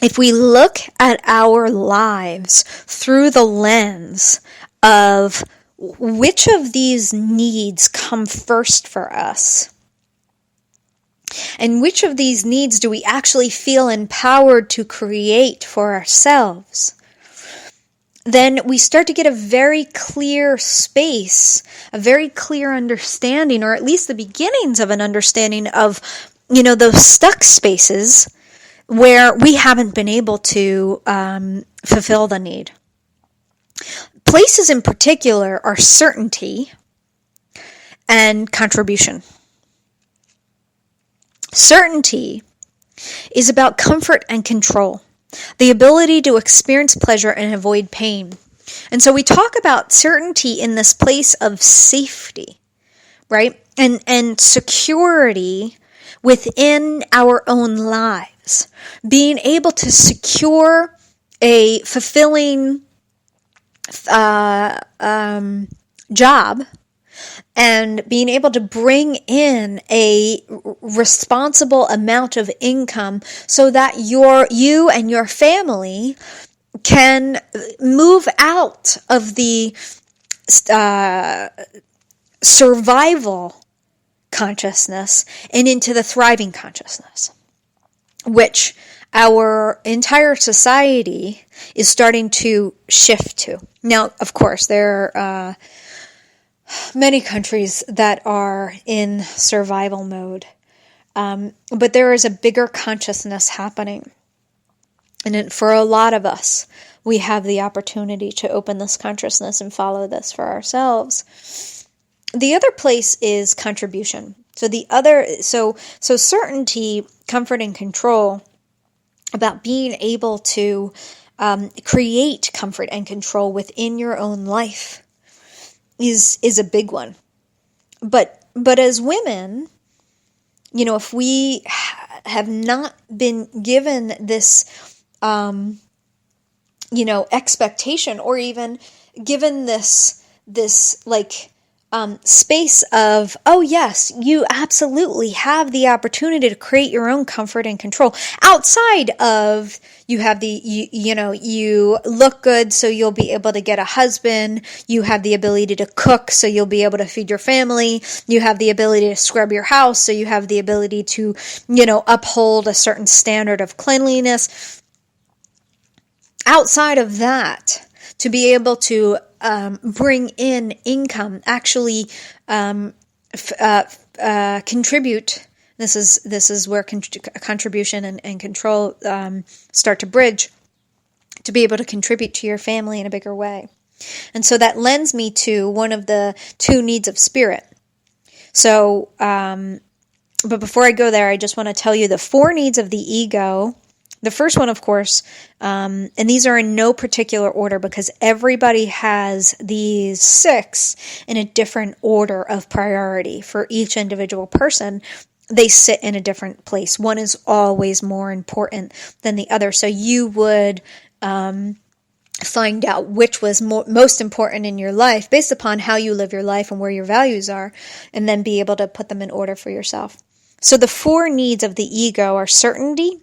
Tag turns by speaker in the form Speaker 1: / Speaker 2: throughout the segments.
Speaker 1: if we look at our lives through the lens of which of these needs come first for us, and which of these needs do we actually feel empowered to create for ourselves, then we start to get a very clear space, a very clear understanding, or at least the beginnings of an understanding of, those stuck spaces where we haven't been able to fulfill the need. Places in particular are certainty and contribution. Certainty is about comfort and control, the ability to experience pleasure and avoid pain. And so we talk about certainty in this place of safety, right? And security within our own lives. Being able to secure a fulfilling job, and being able to bring in a responsible amount of income so that you and your family can move out of the survival consciousness and into the thriving consciousness, which our entire society is starting to shift to. Now, of course, there are many countries that are in survival mode, but there is a bigger consciousness happening. And for a lot of us, we have the opportunity to open this consciousness and follow this for ourselves. The other place is contribution. So certainty, comfort, and control, about being able to create comfort and control within your own life, is a big one. But as women, if we have not been given this, expectation, or even given this space of, oh yes, you absolutely have the opportunity to create your own comfort and control outside of, you look good, so you'll be able to get a husband. You have the ability to cook, so you'll be able to feed your family. You have the ability to scrub your house, so you have the ability to, uphold a certain standard of cleanliness. Outside of that, to be able to bring in income, actually contribute. This is where contribution and control start to bridge, to be able to contribute to your family in a bigger way. And so that lends me to one of the two needs of spirit. So, but before I go there, I just want to tell you the four needs of the ego. The first one, of course, and these are in no particular order because everybody has these six in a different order of priority. For each individual person, they sit in a different place. One is always more important than the other. So you would find out which was most important in your life based upon how you live your life and where your values are, and then be able to put them in order for yourself. So the four needs of the ego are certainty.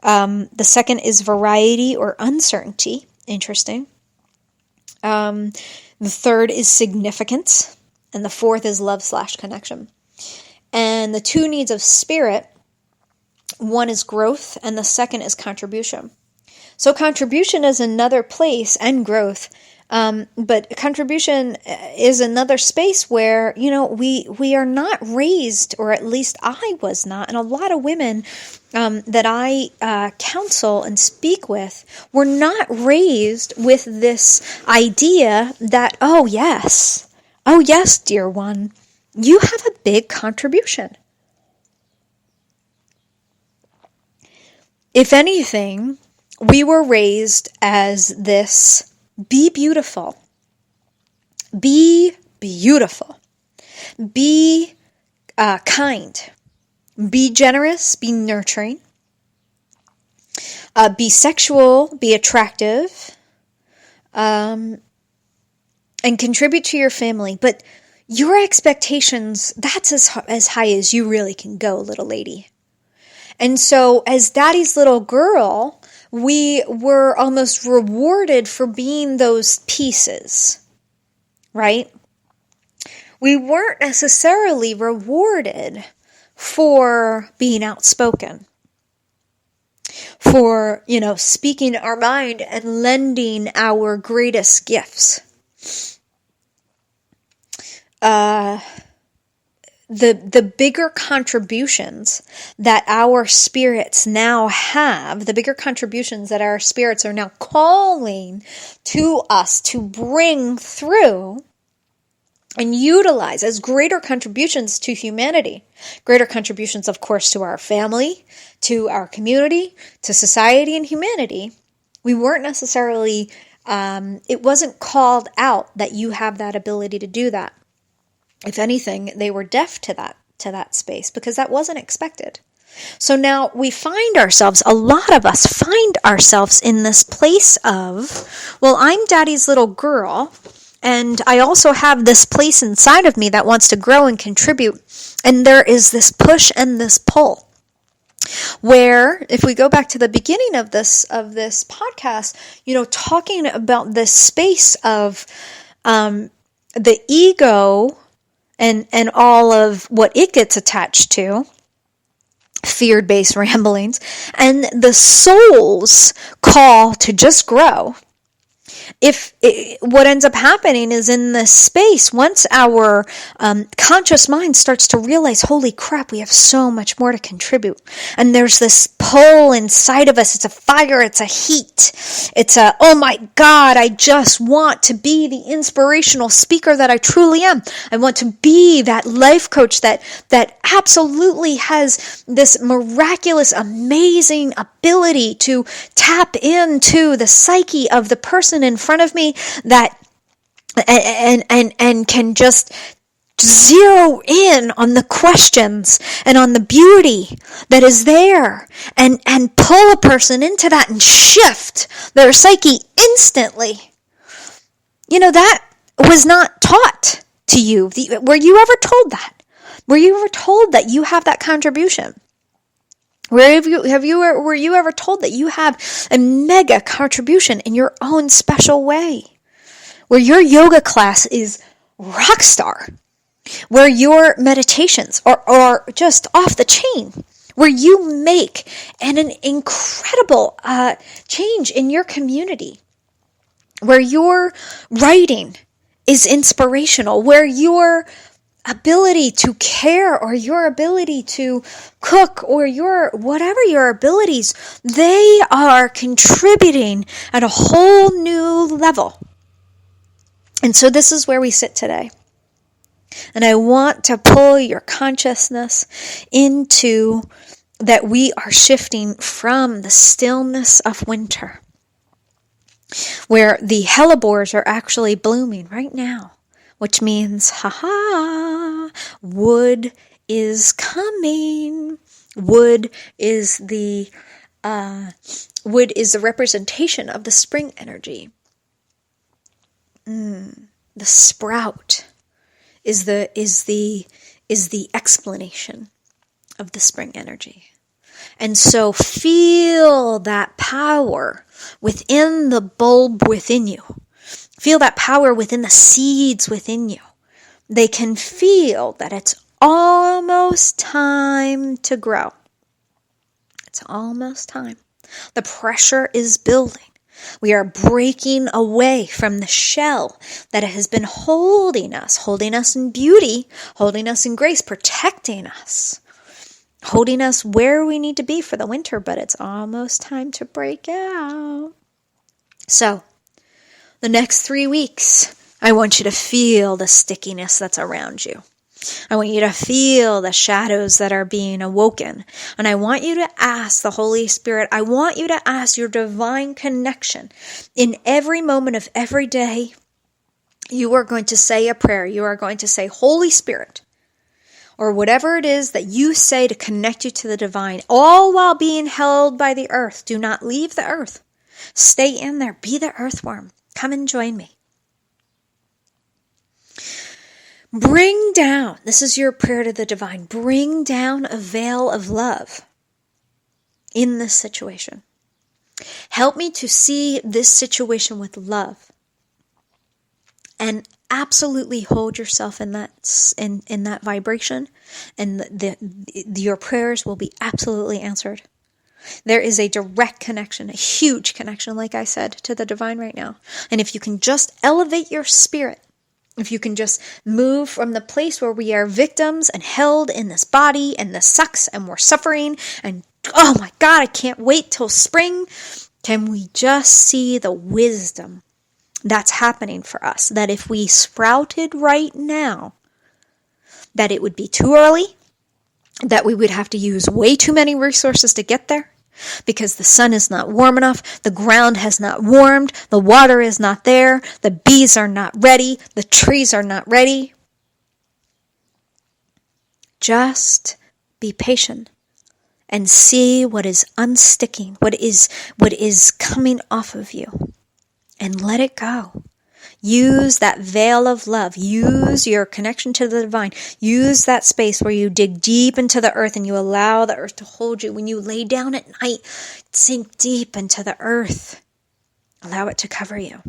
Speaker 1: The second is variety or uncertainty. Interesting. The third is significance. And the fourth is love/connection. And the two needs of spirit, one is growth and the second is contribution. So contribution is another place, and growth. But contribution is another space where, we are not raised, or at least I was not, and a lot of women that I counsel and speak with were not raised with this idea that, oh yes, dear one, you have a big contribution. If anything, we were raised as this: be beautiful. Be beautiful. Be kind. Be generous. Be nurturing. Be sexual. Be attractive. And contribute to your family. But your expectations, that's as high as you really can go, little lady. And so as daddy's little girl, we were almost rewarded for being those pieces, right? We weren't necessarily rewarded for being outspoken, for, speaking our mind and lending our greatest gifts. The bigger contributions that our spirits now have, the bigger contributions that our spirits are now calling to us to bring through and utilize as greater contributions to humanity, greater contributions, of course, to our family, to our community, to society and humanity. We weren't necessarily, it wasn't called out that you have that ability to do that. If anything, they were deaf to that space because that wasn't expected. So now we find ourselves, a lot of us find ourselves in this place of, well, I'm daddy's little girl, and I also have this place inside of me that wants to grow and contribute. And there is this push and this pull. Where, if we go back to the beginning of this podcast, talking about this space of the ego and all of what it gets attached to, fear-based ramblings, and the soul's call to just grow. What ends up happening is in this space, once our conscious mind starts to realize, holy crap, we have so much more to contribute. And there's this pull inside of us. It's a fire. It's a heat. It's oh my God, I just want to be the inspirational speaker that I truly am. I want to be that life coach that absolutely has this miraculous, amazing ability to tap into the psyche of the person in front of me that and can just zero in on the questions and on the beauty that is there and pull a person into that and shift their psyche instantly. That was not taught to you. Were you ever told that? Were you ever told that you have that contribution? Were you ever told that you have a mega contribution in your own special way? Where your yoga class is rock star? Where your meditations are just off the chain? Where you make an incredible change in your community? Where your writing is inspirational? Where your ability to care or your ability to cook or whatever your abilities, they are contributing at a whole new level. And so this is where we sit today. And I want to pull your consciousness into that we are shifting from the stillness of winter, where the hellebores are actually blooming right now. Which means, wood is coming. Wood is the representation of the spring energy. The sprout is the explanation of the spring energy. And so feel that power within the bulb within you. Feel that power within the seeds within you. They can feel that it's almost time to grow. It's almost time. The pressure is building. We are breaking away from the shell that has been holding us in beauty, holding us in grace, protecting us, holding us where we need to be for the winter, but it's almost time to break out. So, the next 3 weeks, I want you to feel the stickiness that's around you. I want you to feel the shadows that are being awoken. And I want you to ask the Holy Spirit, I want you to ask your divine connection. In every moment of every day, you are going to say a prayer. You are going to say, Holy Spirit, or whatever it is that you say to connect you to the divine, all while being held by the earth. Do not leave the earth. Stay in there. Be the earthworm. Come and join me. Bring down, this is your prayer to the divine, bring down a veil of love in this situation. Help me to see this situation with love, and absolutely hold yourself in that vibration, and your prayers will be absolutely answered. There is a direct connection, a huge connection, like I said, to the divine right now. And if you can just elevate your spirit, if you can just move from the place where we are victims and held in this body, and this sucks, and we're suffering, and oh my God, I can't wait till spring. Can we just see the wisdom that's happening for us? That if we sprouted right now, that it would be too early, that we would have to use way too many resources to get there, because the sun is not warm enough, the ground has not warmed, the water is not there, the bees are not ready, the trees are not ready. Just be patient and see what is unsticking, what is coming off of you, and let it go. Use that veil of love. Use your connection to the divine. Use that space where you dig deep into the earth and you allow the earth to hold you. When you lay down at night, sink deep into the earth. Allow it to cover you.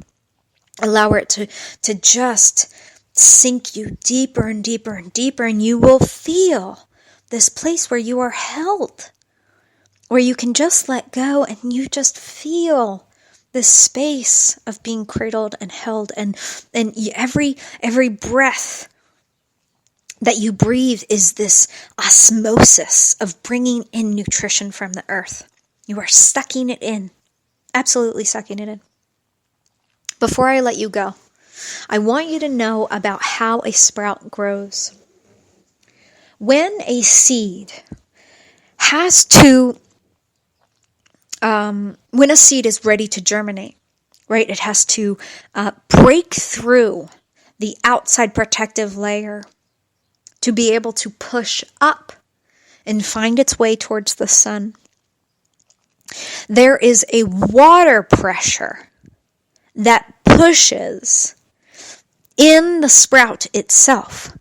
Speaker 1: Allow it to just sink you deeper and deeper and deeper, and you will feel this place where you are held, where you can just let go and you just feel this space of being cradled and held, and every breath that you breathe is this osmosis of bringing in nutrition from the earth. You are sucking it in, absolutely sucking it in. Before I let you go, I want you to know about how a sprout grows. When a seed has to when a seed is ready to germinate, right, it has to break through the outside protective layer to be able to push up and find its way towards the sun. There is a water pressure that pushes in the sprout itself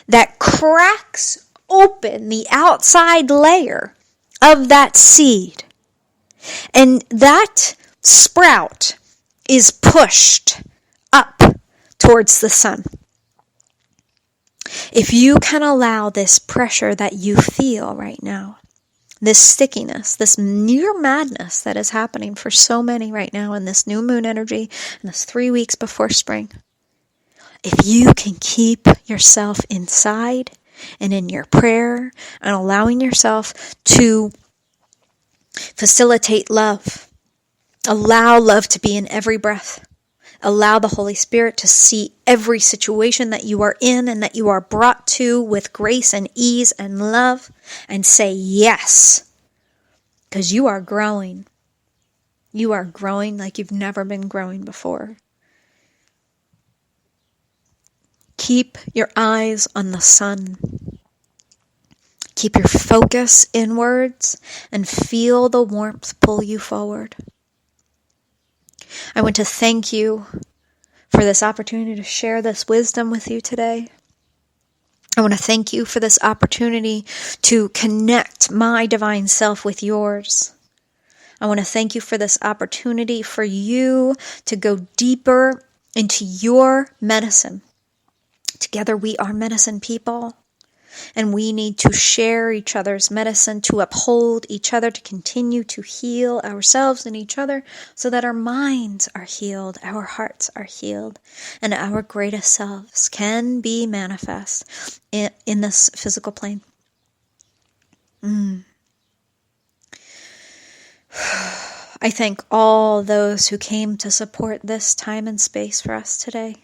Speaker 1: that cracks open the outside layer of that seed. And that sprout is pushed up towards the sun. If you can allow this pressure that you feel right now, this stickiness, this near madness that is happening for so many right now in this new moon energy, in this 3 weeks before spring, if you can keep yourself inside and in your prayer and allowing yourself to facilitate love, allow love to be in every breath, allow the Holy Spirit to see every situation that you are in and that you are brought to with grace and ease and love, and say yes, because you are growing. You are growing like you've never been growing before. Keep your eyes on the sun. Keep your focus inwards and feel the warmth pull you forward. I want to thank you for this opportunity to share this wisdom with you today. I want to thank you for this opportunity to connect my divine self with yours. I want to thank you for this opportunity for you to go deeper into your medicine. Together we are medicine people, and we need to share each other's medicine, to uphold each other, to continue to heal ourselves and each other so that our minds are healed, our hearts are healed, and our greatest selves can be manifest in this physical plane. I thank all those who came to support this time and space for us today.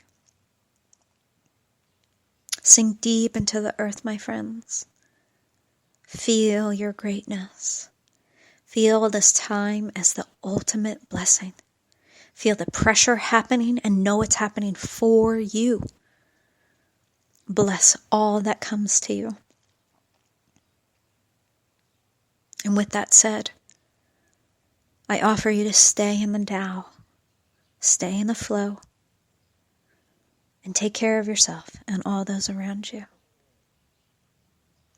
Speaker 1: Sink deep into the earth, my friends. Feel your greatness. Feel this time as the ultimate blessing. Feel the pressure happening and know it's happening for you. Bless all that comes to you. And with that said, I offer you to stay in the Tao, stay in the flow, and take care of yourself and all those around you.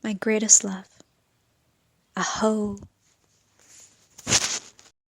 Speaker 1: My greatest love. Aho.